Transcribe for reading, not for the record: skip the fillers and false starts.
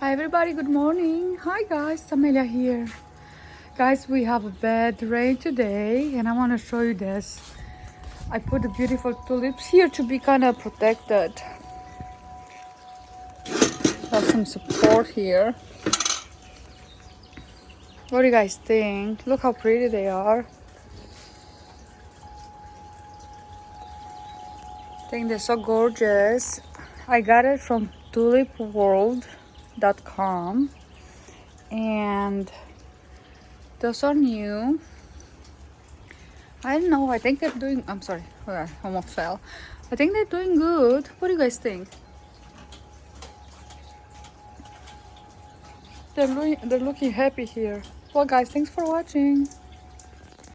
Hi everybody, good morning. Hi guys, Amelia here. Guys, we have a bad rain today and I want to show you this. I put the beautiful tulips here to be kind of protected. Have some support here. What do you guys think? Look how pretty they are. I think they're so gorgeous. I got it from tulipworld.com and those are new. I don't know, I think they're doing, I'm sorry, I almost fell. I think they're doing good. What do you guys think? They're looking happy here. Well guys, thanks for watching.